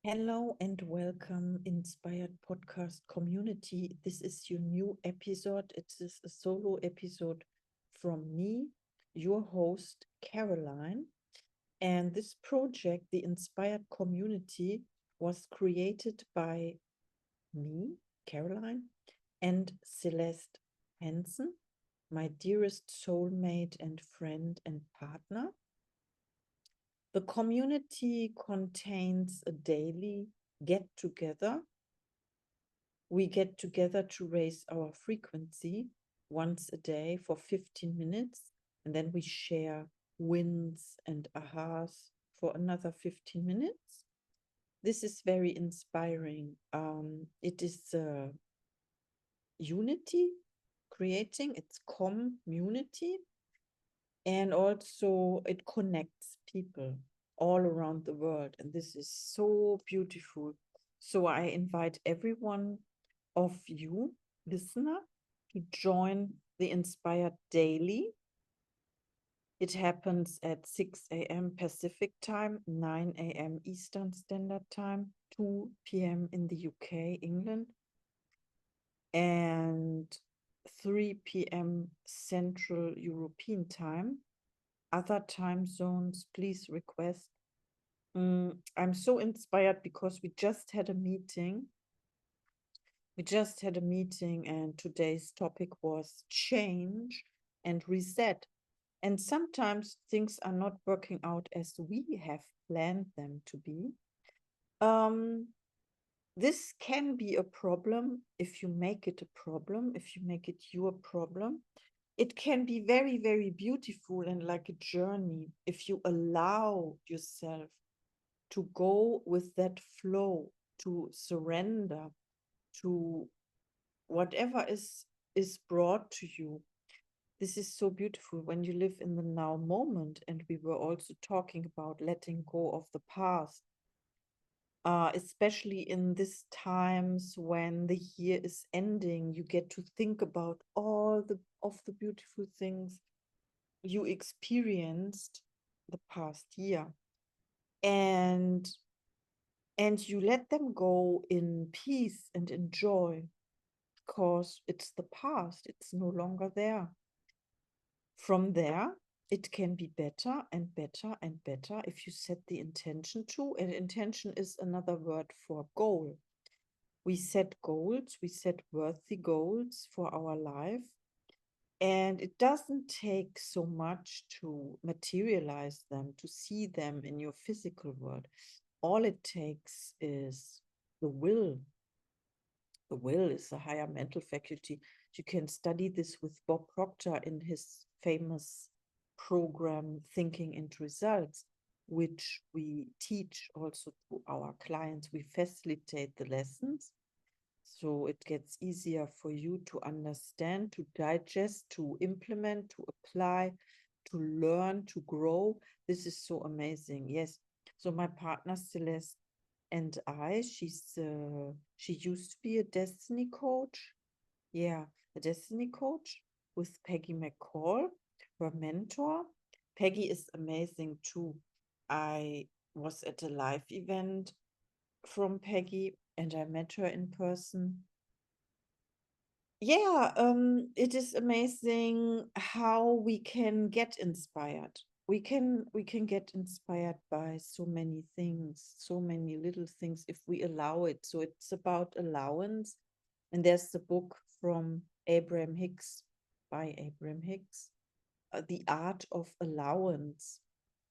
Hello and welcome, Inspired Podcast community. This is your new episode. It is a solo episode from me, your host, Caroline. And this project, the Inspired Community, was created by me, Caroline, and Celeste Hansen, my dearest soulmate and friend and partner. The community contains a daily get together. We get together to raise our frequency once a day for 15 minutes, and then we share wins and ahas for another 15 minutes. This is very inspiring. It is unity creating, it's community, and also it connects people all around the world, and this is so beautiful. So I invite everyone of you listener to join the Inspired Daily. It happens at 6 a.m. Pacific time, 9 a.m. Eastern Standard Time, 2 p.m. in the UK, England, and 3 p.m. Central European Time. Other time zones, please request. I'm so inspired because we just had a meeting. And today's topic was change and reset. And sometimes things are not working out as we have planned them to be. Um, this can be a problem if you make it a problem, if you make it your problem. It can be very, very beautiful and like a journey if you allow yourself to go with that flow, to surrender to whatever is brought to you. This is so beautiful when you live in the now moment. And we were also talking about letting go of the past, especially in these times when the year is ending. You get to think about all the beautiful things you experienced the past year, and you let them go in peace and in joy, because it's the past, it's no longer there. From there, it can be better and better and better if you set the intention to. And intention is another word for goal. We set goals, we set worthy goals for our life. And it doesn't take so much to materialize them, to see them in your physical world. All it takes is the will. The will is a higher mental faculty. You can study this with Bob Proctor in his famous program, Thinking into Results, which we teach also to our clients. We facilitate the lessons so it gets easier for you to understand, to digest, to implement, to apply, to learn, to grow. This is so amazing. Yes. So my partner Celeste and she used to be a destiny coach. Yeah, a destiny coach with Peggy McCall, her mentor. Peggy is amazing too. I was at a live event from Peggy and I met her in person. Yeah, it is amazing how we can get inspired. We can get inspired by so many things, so many little things if we allow it. So it's about allowance. And there's the book from Abraham Hicks, by Abraham Hicks, The Art of Allowance.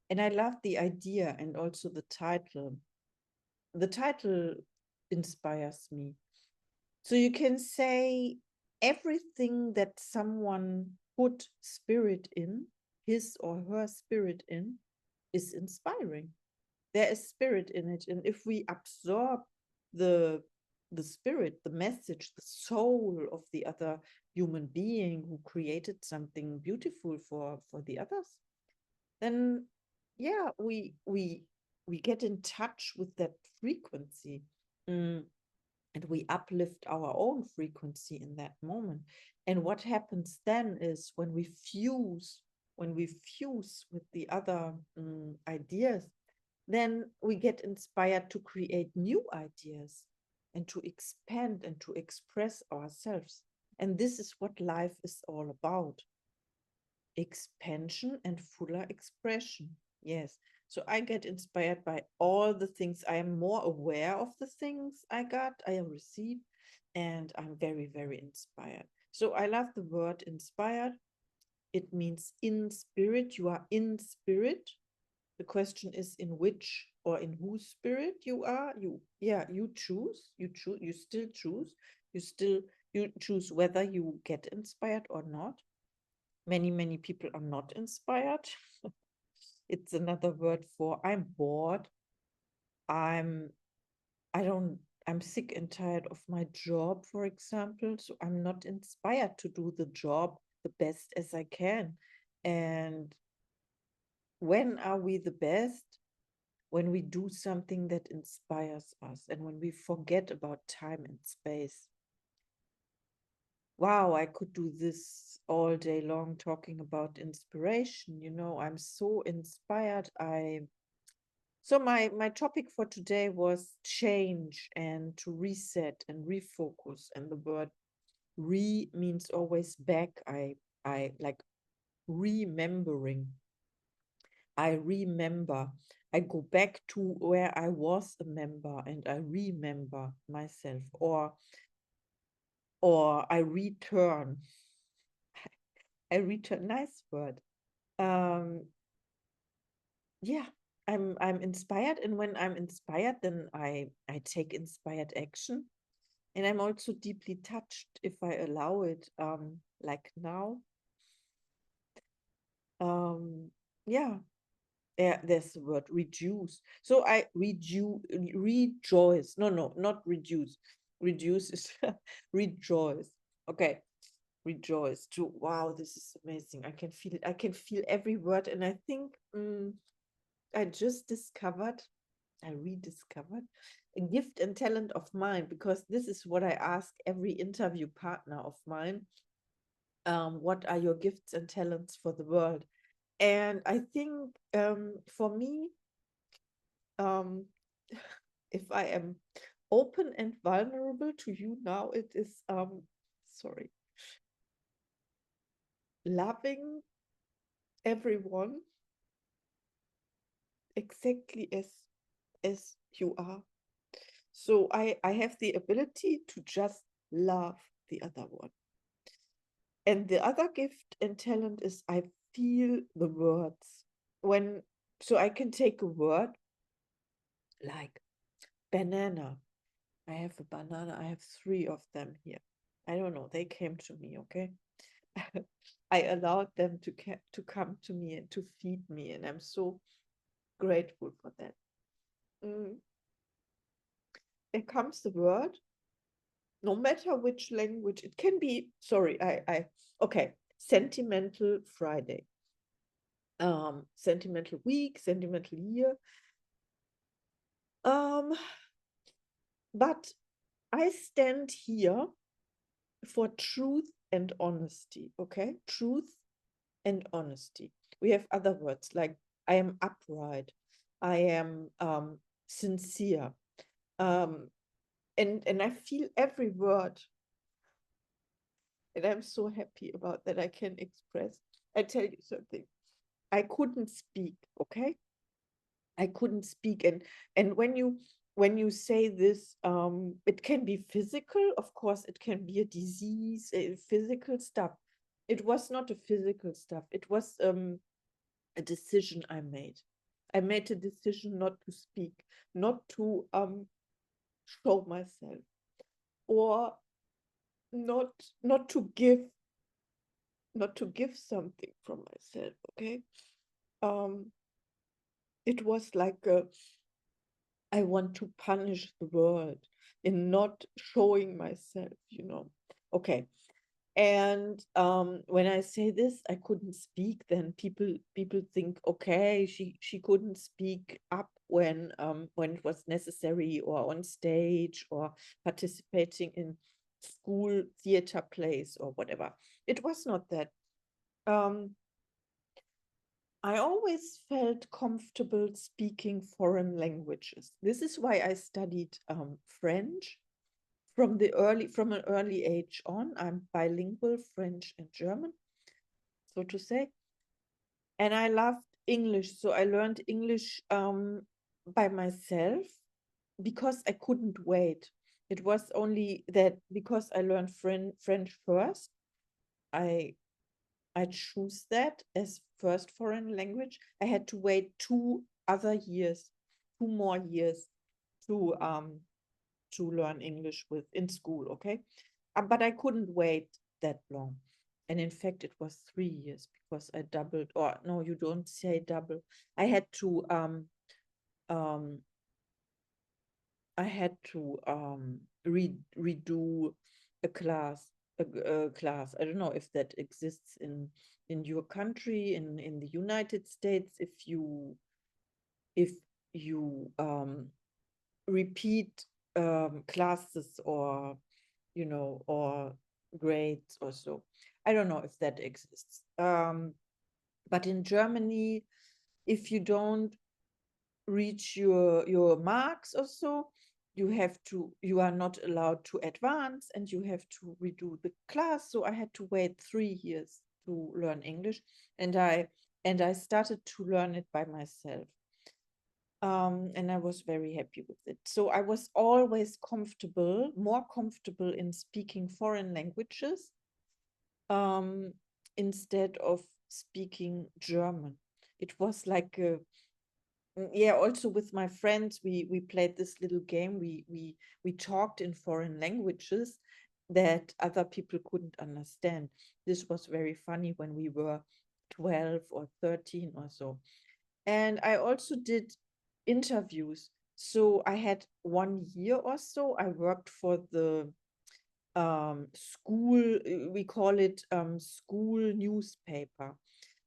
And I love the idea and also the title. The title inspires me. So you can say everything that someone put spirit in, his or her spirit in, is inspiring. There is spirit in it. And if we absorb the spirit, the message, the soul of the other human being who created something beautiful for the others, then yeah, we get in touch with that frequency. Mm, and we uplift our own frequency in that moment. And what happens then is when we fuse with the other ideas, then we get inspired to create new ideas and to expand and to express ourselves. And this is what life is all about: expansion and fuller expression. Yes. So I get inspired by all the things. I am more aware of the things I receive, and I'm very, very inspired. So I love the word inspired. It means in spirit. You are in spirit. The question is in which or in whose spirit you are. You choose. You still choose. You choose whether you get inspired or not. Many people are not inspired. It's another word for I'm bored. I'm I don't I'm sick and tired of my job, for example. So I'm not inspired to do the job the best as I can. And when are we the best? When we do something that inspires us and when we forget about time and space. Wow, I could do this all day long talking about inspiration. I'm so inspired. So my topic for today was change and to reset and refocus. And the word re means always back. I like remembering. I remember. I go back to where I was a member and I remember myself, or I return. I return, nice word. Um, yeah, I'm inspired, and when I'm inspired, then I take inspired action, and I'm also deeply touched if I allow it. Like now. Um, yeah, there's the word reduce. So I rejoice. No, not reduce. Reduce is rejoice. Okay, rejoice too. Wow, this is amazing. I can feel it. I can feel every word, and I think I rediscovered a gift and talent of mine, because this is what I ask every interview partner of mine. What are your gifts and talents for the world? And I think for me, um, if I am open and vulnerable to you now, it is sorry, loving everyone exactly as you are. So I have the ability to just love the other one. And the other gift and talent is I feel the words. So I can take a word like banana. I have a banana. I have 3 of them here. I don't know. They came to me, okay? I allowed them to come to me and to feed me, and I'm so grateful for that. There comes the word, no matter which language. It can be, sorry, okay, sentimental Friday, sentimental week, sentimental year. But I stand here for truth and honesty, okay? Truth and honesty. We have other words like I am upright, I am sincere, and I feel every word, and I'm so happy about that. I can express. I tell you something. I couldn't speak, okay? I couldn't speak, and when you say this, it can be physical, of course. It can be a disease, physical stuff. It was not a physical stuff. It was a decision I made. I made a decision not to speak, not to show myself, or not not to give not to give something from myself. Okay, um, it was like I want to punish the world in not showing myself. Okay, and when I say this, I couldn't speak, then people think, okay, she couldn't speak up when it was necessary, or on stage, or participating in school theater plays or whatever. It was not that. um I always felt comfortable speaking foreign languages. This is why I studied French from an early age on. I'm bilingual, French and German, so to say. And I loved English, so I learned English by myself because I couldn't wait. It was only that because I learned French first, I I choose that as first foreign language. I had to wait 2 other years, 2 more years to learn English with in school, okay? But I couldn't wait that long. And in fact, it was 3 years because I doubled, or no, you don't say double. I had to um I had to redo a class, a class. I don't know if that exists in your country, in the United States, if you repeat classes or or grades or so. I don't know if that exists. But in Germany, if you don't reach your marks or so, you are not allowed to advance and you have to redo the class. So I had to wait 3 years to learn English, and I started to learn it by myself. And I was very happy with it. So I was always comfortable, more comfortable in speaking foreign languages um, instead of speaking German. It was like yeah, also with my friends, we played this little game. We talked in foreign languages that other people couldn't understand. This was very funny when we were 12 or 13 or so. And I also did interviews. So I had 1 year or so. I worked for the school, we call it school newspaper.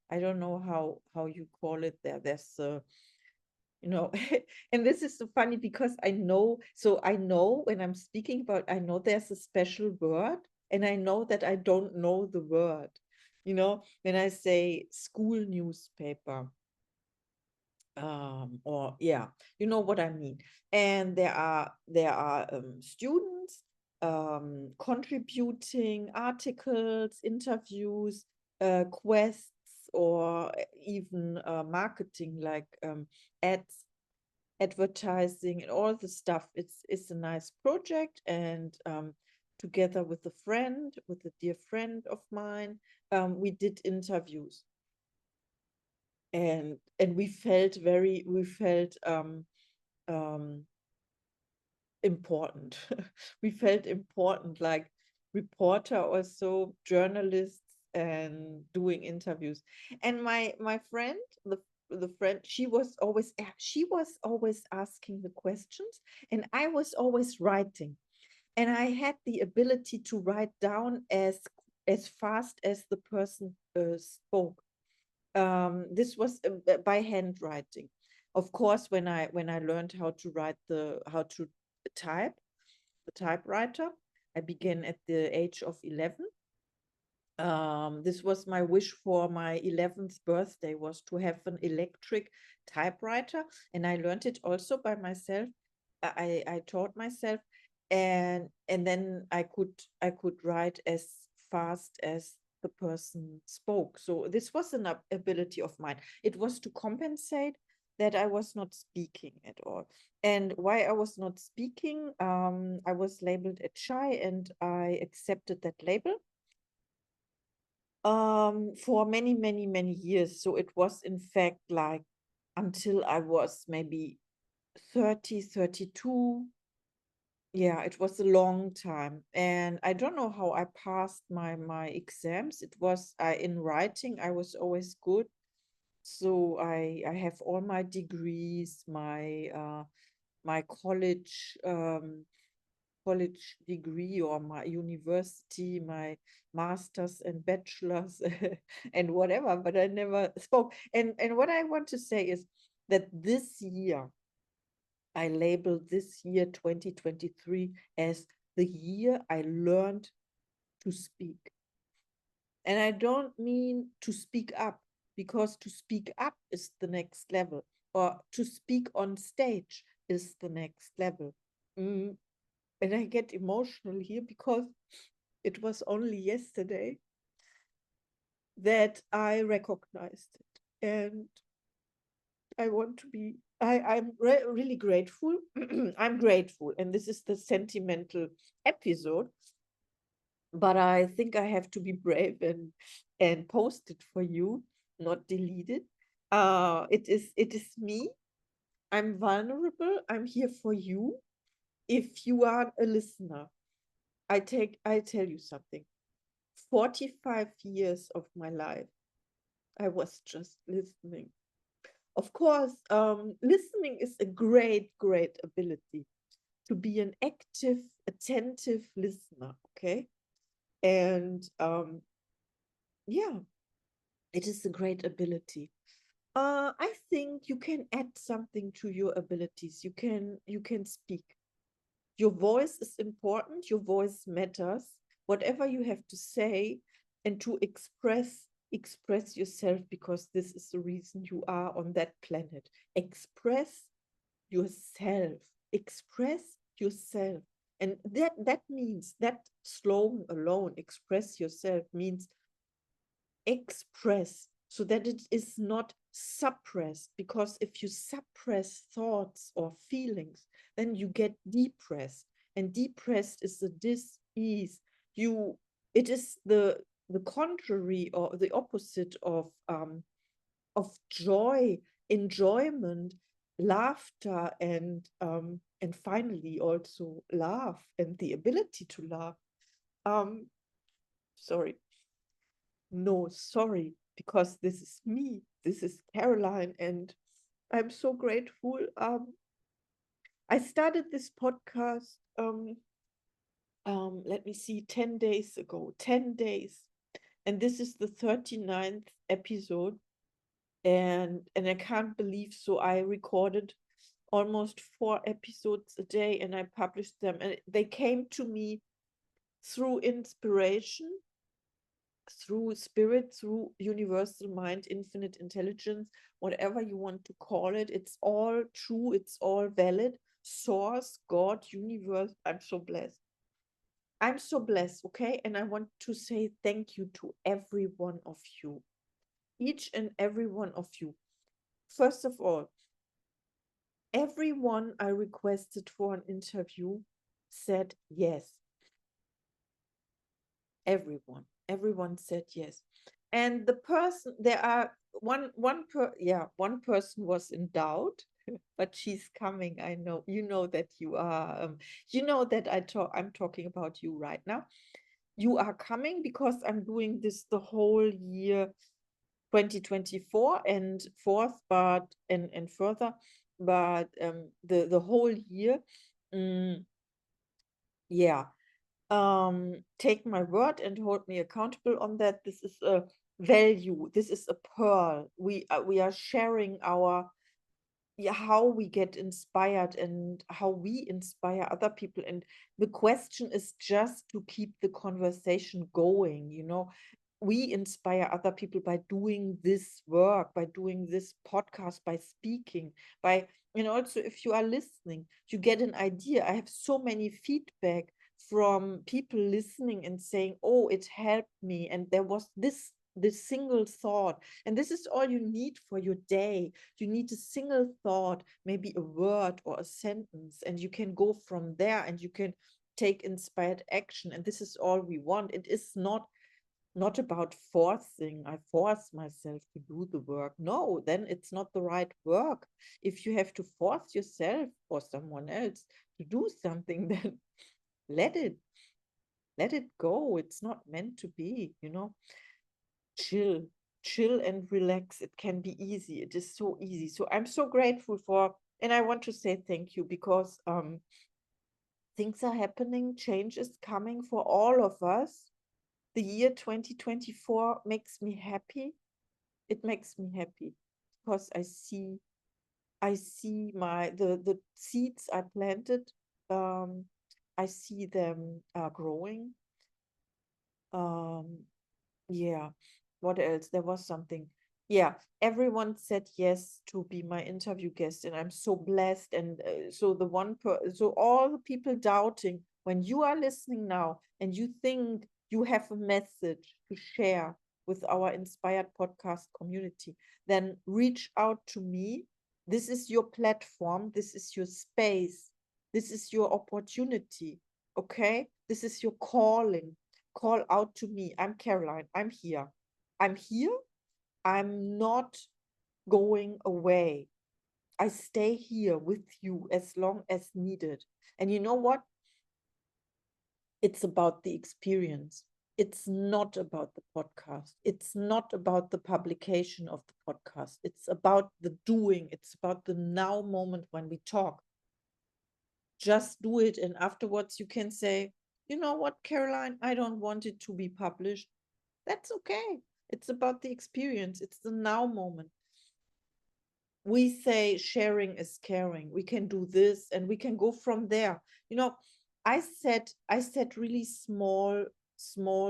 I don't know how you call it there. There's you know and this is so funny because I know when I'm speaking about, I know there's a special word and I know that I don't know the word, when I say school newspaper, or yeah, you know what I mean. And there are students contributing articles, interviews, quests, or even marketing, like ads, advertising, and all the stuff. It's a nice project, and together with a dear friend of mine, we did interviews, and we felt um important. We felt important, like reporter or so, journalists, and doing interviews. And my friend, the friend, she was always asking the questions, and I was always writing. And I had the ability to write down as fast as the person spoke. This was by handwriting. Of course, when I learned how to type, the typewriter, I began at the age of 11. This was my wish for my 11th birthday, was to have an electric typewriter, and I learned it also by myself. I taught myself, and then I could write as fast as the person spoke. So this was an ability of mine. It was to compensate that I was not speaking at all. And why I was not speaking, I was labeled a shy, and I accepted that label for many, many, many years. So it was in fact like until I was maybe 30, 32. Yeah, it was a long time. And I don't know how I passed my exams. It was in writing, I was always good. So I have all my degrees, my college degree, or my university, my masters and bachelors and whatever, but I never spoke. And what I want to say is that this year, I labeled this year 2023 as the year I learned to speak. And I don't mean to speak up, because to speak up is the next level, or to speak on stage is the next level. Mm, and I get emotional here because it was only yesterday that I recognized it. And I want to be, I'm really grateful. I'm grateful. And this is the sentimental episode, but I think I have to be brave and post it for you, not delete it. It is me. I'm vulnerable. I'm here for you. If you are a listener, I tell you something. 45 years of my life, I was just listening. Of course, listening is a great ability to be an active, attentive listener. Okay. And yeah, it is a great ability. I think you can add something to your abilities. You can speak. Your voice is important. Your voice matters. Whatever you have to say, and to express yourself, because this is the reason you are on that planet. Express yourself. Express yourself. And that means, that slogan alone, express yourself, means express so that it is not suppressed. Because if you suppress thoughts or feelings, then you get depressed, and depressed is a dis-ease. It is the contrary or the opposite of joy, enjoyment, laughter, and finally also laugh, and the ability to laugh. um Sorry. No, sorry, because this is me. This is Caroline, and I'm so grateful. I started this podcast, let me see, 10 days ago, 10 days. And this is the 39th episode. And I can't believe, so I recorded almost 4 episodes a day, and I published them. And they came to me through inspiration, through spirit, through universal mind, infinite intelligence, whatever you want to call it. It's all true, it's all valid. Source, God, universe. I'm so blessed. I'm so blessed, okay? And I want to say thank you to every one of you, each and every one of you. First of all, everyone I requested for an interview said yes. Everyone said yes. And the person, there are one person was in doubt, but she's coming. I know, you know that you are, you know that I'm talking about you right now. You are coming because I'm doing this the whole year 2024 and fourth, but and further, but the whole year. mm, yeah. Take my word and hold me accountable on that. This is a value. This is a pearl. We are sharing our, yeah, how we get inspired and how we inspire other people. And the question is just to keep the conversation going. We inspire other people by doing this work, by doing this podcast, by speaking, by, and also if you are listening, you get an idea. I have so many feedback from people listening and saying, oh, it helped me, and there was this single thought. And this is all you need for your day. You need a single thought, maybe a word or a sentence, and you can go from there, and you can take inspired action. And this is all we want. It is not about forcing. I force myself to do the work. No, then it's not the right work. If you have to force yourself or someone else to do something, then let it let it go. It's not meant to be. Chill, chill and relax. It can be easy. It is so easy. So I'm so grateful for, and I want to say thank you, because things are happening, change is coming for all of us. The year 2024 makes me happy. It makes me happy because I see the seeds I planted. I see them growing. um yeah, what else? There was something. Yeah, everyone said yes to be my interview guest, and I'm so blessed. And so so all the people doubting, when you are listening now and you think you have a message to share with our inspired podcast community, then reach out to me. This is your platform. This is your space. This is your opportunity. Okay, this is your calling. Call out to me. I'm Caroline. I'm here. I'm here. I'm not going away. I stay here with you as long as needed. And you know what? It's about the experience. It's not about the podcast. It's not about the publication of the podcast. It's about the doing. It's about the now moment when we talk. Just do it. And afterwards, you can say, you know what, Caroline, I don't want it to be published. That's okay. It's about the experience. It's the now moment. We say sharing is caring. We can do this and we can go from there. You know, I set really small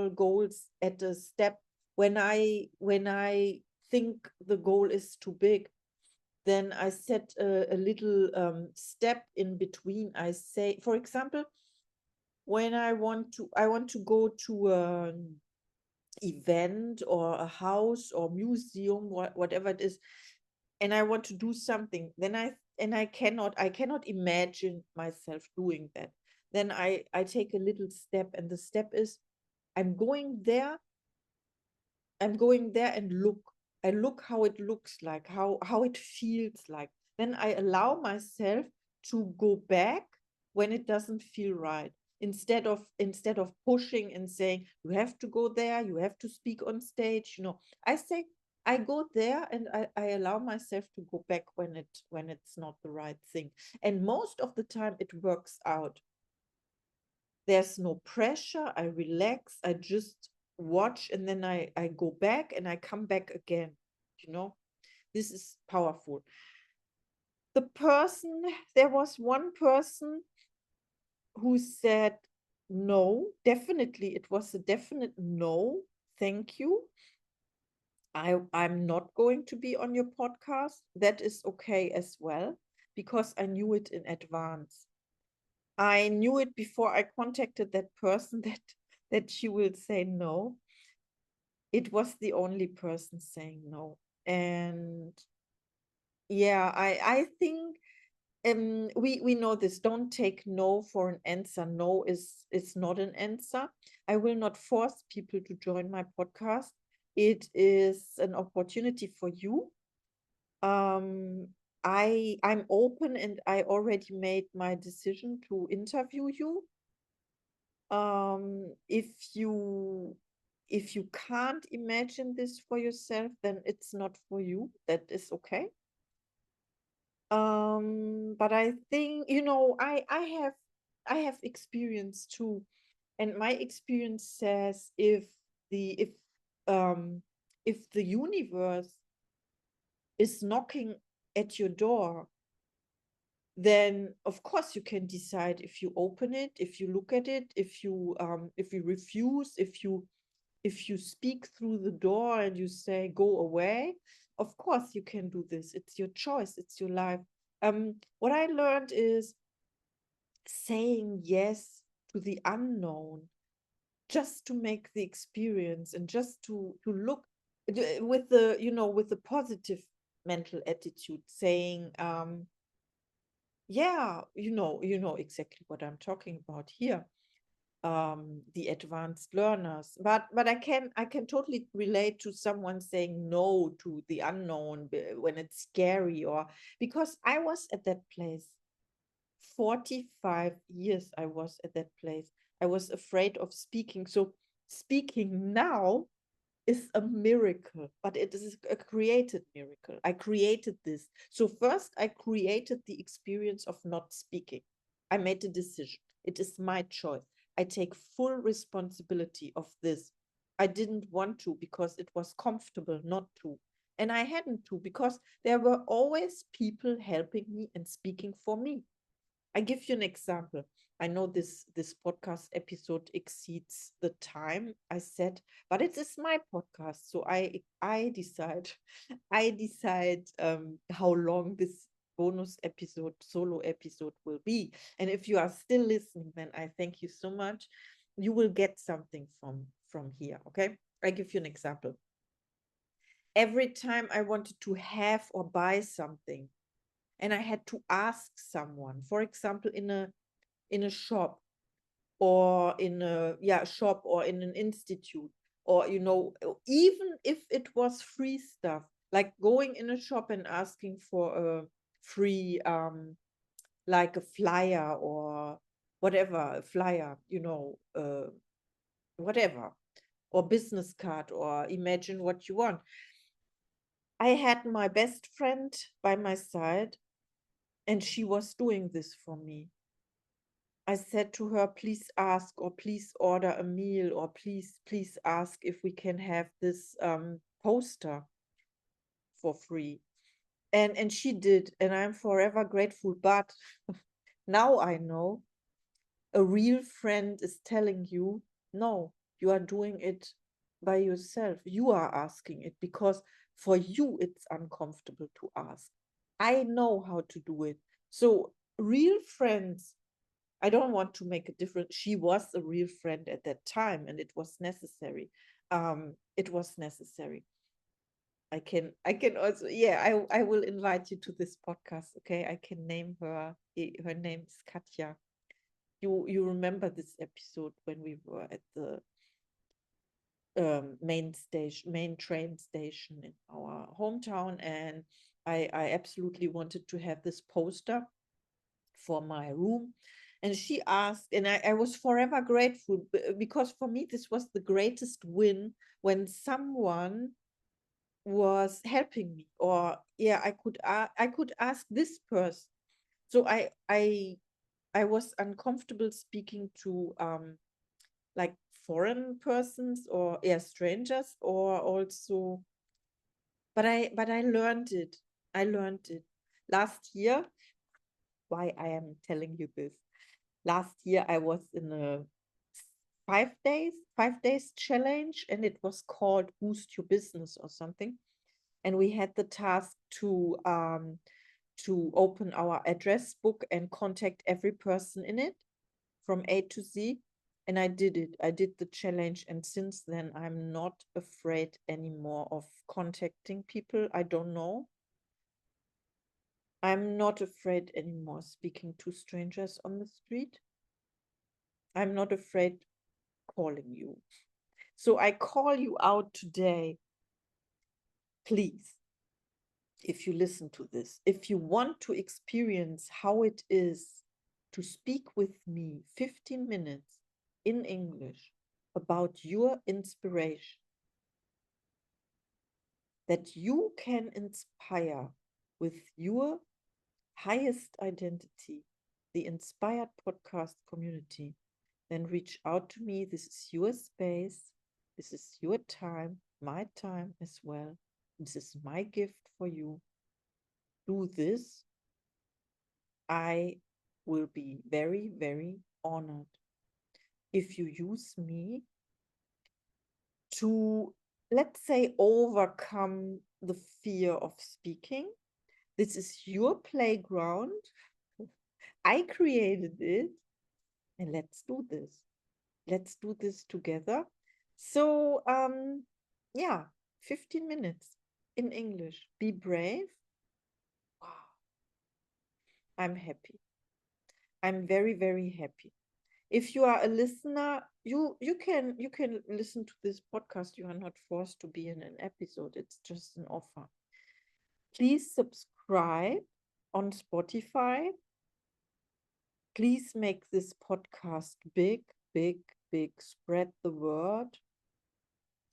goals at a step. When I think the goal is too big, then I set a little step in between. I say, for example, when I want to go to an event or a house or museum, whatever it is, and I want to do something, then I cannot imagine myself doing that. Then I take a little step, and the step is I'm going there. I'm going there and look. I look how it looks like, how it feels like. Then I allow myself to go back when it doesn't feel right. Instead of pushing and saying, you have to go there, you have to speak on stage, I say I go there, and I allow myself to go back when it's not the right thing. And most of the time it works out. There's no pressure. I relax. I just watch, and then I go back and I come back again. You know, this is powerful. There was one person who said no, definitely. It was a definite no. Thank you. I'm not going to be on your podcast. That is okay as well, because I knew it in advance. I knew it before I contacted that person that she will say no. It was the only person saying no. And yeah, I think we know this. Don't take no for an answer. No is not an answer. I will not force people to join my podcast. It is an opportunity for you. um I'm open, and I already made my decision to interview you. If you can't imagine this for yourself, then it's not for you. That is okay. But I think, I have experience too, and my experience says, the if um if the universe is knocking at your door, then of course you can decide if you open it, if you look at it, if you refuse, if you speak through the door and you say go away. Of course you can do this. It's your choice, it's your life. What I learned is saying yes to the unknown, just to make the experience, and just to look with the positive mental attitude, saying yeah, you know exactly what I'm talking about here. The advanced learners, but I can totally relate to someone saying no to the unknown, when it's scary, or because I was at that place 45 years. I was at that place. I was afraid of speaking. So speaking now is a miracle, but it is a created miracle. I created this. So first, I created the experience of not speaking. I made a decision. It is my choice. I take full responsibility of this. I didn't want to because it was comfortable not to. And I hadn't to because there were always people helping me and speaking for me. I give you an example. I know this podcast episode exceeds the time I said, but it is my podcast, so I decide I decide how long this bonus episode, solo episode will be. And if you are still listening, then I thank you so much. You will get something from here. Okay, I give you an example. Every time I wanted to have or buy something, and I had to ask someone, for example, in a shop, or in a shop, or in an institute, or even if it was free stuff, like going in a shop and asking for a free like a flyer, or whatever, a flyer, whatever, or business card, or imagine what you want. I had my best friend by my side, and she was doing this for me. I said to her, please ask, or please order a meal, or please ask if we can have this poster for free. And she did, and I'm forever grateful. But now I know a real friend is telling you, no, you are doing it by yourself. You are asking it because for you it's uncomfortable to ask. I know how to do it. So real friends, I don't want to make a difference. She was a real friend at that time, and it was necessary. It was necessary. I can also, yeah, I will invite you to this podcast. Okay, I can name her. Her name is Katja. You remember this episode when we were at the main train station in our hometown, and I absolutely wanted to have this poster for my room. And she asked, and I was forever grateful, because for me this was the greatest win, when someone was helping me, or yeah, I could ask this person. So I was uncomfortable speaking to like foreign persons, or yeah, strangers, or also, but I learned it. I learned it last year. Why I am telling you this? Last year I was in a 5 days challenge, and it was called Boost Your Business or something. And we had the task to open our address book and contact every person in it from A to Z. And I did it. I did the challenge. And since then, I'm not afraid anymore of contacting people I don't know. I'm not afraid anymore speaking to strangers on the street. I'm not afraid calling you. So I call you out today. Please, if you listen to this, if you want to experience how it is to speak with me 15 minutes in English about your inspiration, that you can inspire with your highest identity, the Inspired Podcast community, then reach out to me. This is your space. This is your time, my time as well. This is my gift for you. Do this. I will be very, very honored if you use me to, let's say, overcome the fear of speaking. This is your playground. I created it, and let's do this. Let's do this together. So, yeah, 15 minutes in English. Be brave. Wow, I'm happy. I'm very, very happy. If you are a listener, you can listen to this podcast. You are not forced to be in an episode. It's just an offer. Please subscribe on Spotify. Please make this podcast big, big, big. Spread the word.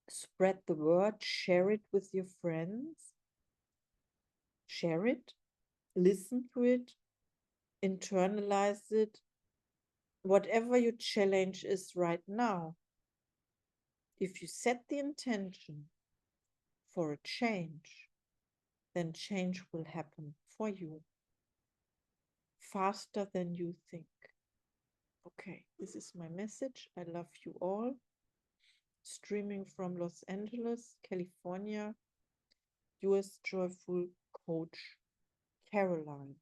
Spread the word. Share it with your friends. Share it. Listen to it. Internalize it. Whatever your challenge is right now, if you set the intention for a change, then change will happen for you. faster than you think. Okay, this is my message. I love you all. Streaming from Los Angeles, California, yours joyful coach, Caroline.